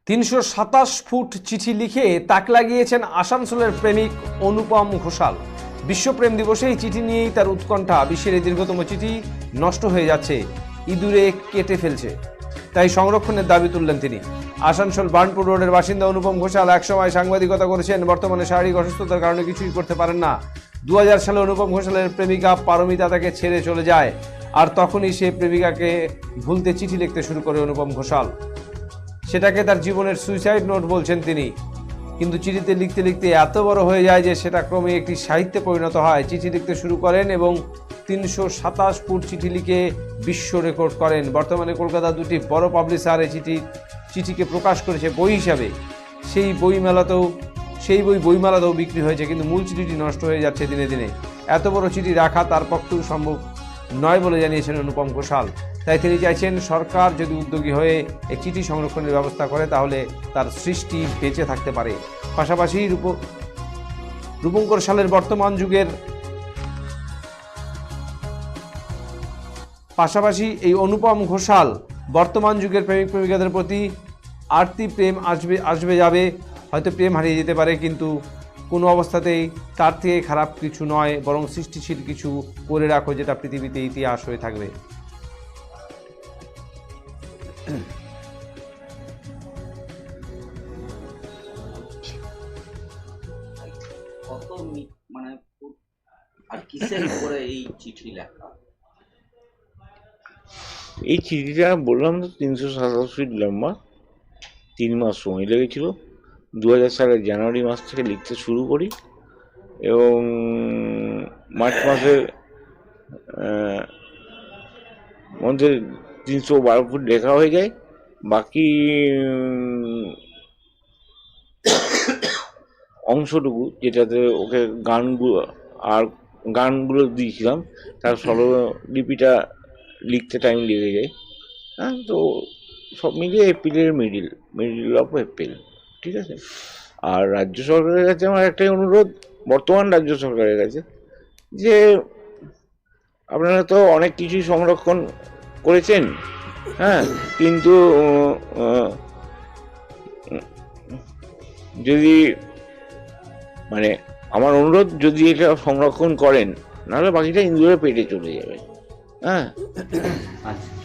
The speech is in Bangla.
327 ফুট চিঠি লিখে তাক লাগিয়েছেন আসানসোলের প্রেমিক অনুপম ঘোষাল। বিশ্ব প্রেম দিবসে এই চিঠি নিয়েই তার উৎকণ্ঠা। বিশ্বের এই দীর্ঘতম চিঠি নষ্ট হয়ে যাচ্ছে, ইঁদুরে কেটে ফেলছে, তাই সংরক্ষণের দাবি তুললেন তিনি। আসানসোল বার্নপুর রোডের বাসিন্দা অনুপম ঘোষাল একসময় সাংবাদিকতা করেছেন, বর্তমানে শারীরিক অসুস্থতার কারণে কিছুই করতে পারেন না। 2000 সালে অনুপম ঘোষালের প্রেমিকা পারমিতা তাকে ছেড়ে চলে যায়, আর তখনই সে প্রেমিকাকে ভুলতে চিঠি লিখতে শুরু করে অনুপম ঘোষাল। সেটাকে তার জীবনের সুইসাইড নোট বলছেন তিনি। কিন্তু চিঠিতে লিখতে লিখতে এত বড় হয়ে যায় যে সেটা ক্রমে একটি সাহিত্যে পরিণত হয়। চিঠি লিখতে শুরু করেন এবং 327 ফুট চিঠি লিখে বিশ্ব রেকর্ড করেন। বর্তমানে কলকাতার দুটি বড় পাবলিশার এই চিঠিকে প্রকাশ করেছে বই হিসাবে। সেই বইমেলাতেও বিক্রি হয়েছে, কিন্তু মূল চিঠিটি নষ্ট হয়ে যাচ্ছে দিনে দিনে। এত বড় চিঠি রাখা তার পক্ষেও সম্ভব নয় বলে জানিয়েছেন অনুপম ঘোষাল। তাই তিনি চাইছেন সরকার যদি উদ্যোগী হয়ে এই চিঠি সংরক্ষণের ব্যবস্থা করে তাহলে তার সৃষ্টি বেঁচে থাকতে পারে। পাশাপাশি রূপঙ্কর সালের পাশাপাশি এই অনুপম ঘোষাল বর্তমান যুগের প্রেমিক প্রেমিকাদের প্রতি আরতি প্রেম আসবে যাবে, হয়তো প্রেম হারিয়ে যেতে পারে, কিন্তু কোনো অবস্থাতেই তার থেকে খারাপ কিছু নয়, বরং সৃষ্টিশীল কিছু করে রাখো যেটা পৃথিবীতে ইতিহাস হয়ে থাকবে। কত মানে আর কিসের উপরে এই চিঠি লেখা? এই চিঠিটা বললাম তো 327 ফিট লম্বা। 3 মাস সময় লেগেছিল। 2000 সালের জানুয়ারি মাস থেকে লিখতে শুরু করি এবং মার্চ মাসের মধ্যে 312 ফুট লেখা হয়ে যায়। বাকি অংশটুকু যেটাতে ওকে গানগুলো দিয়েছিলাম তার স্বরলিপিটা লিখতে টাইম লেগে যায়। হ্যাঁ, তো সব মিলিয়ে এপ্রিল, অফ এপ্রিল, ঠিক আছে। আর রাজ্য সরকারের কাছে আমার একটাই অনুরোধ, বর্তমান রাজ্য সরকারের কাছে, যে আপনারা তো অনেক কিছুই সংরক্ষণ করেছেন, হ্যাঁ, কিন্তু যদি মানে আমার অনুরোধ, যদি এটা সংরক্ষণ করেন, নাহলে বাকিটা ইন্দুরের পেটে চলে যাবে। হ্যাঁ, আচ্ছা।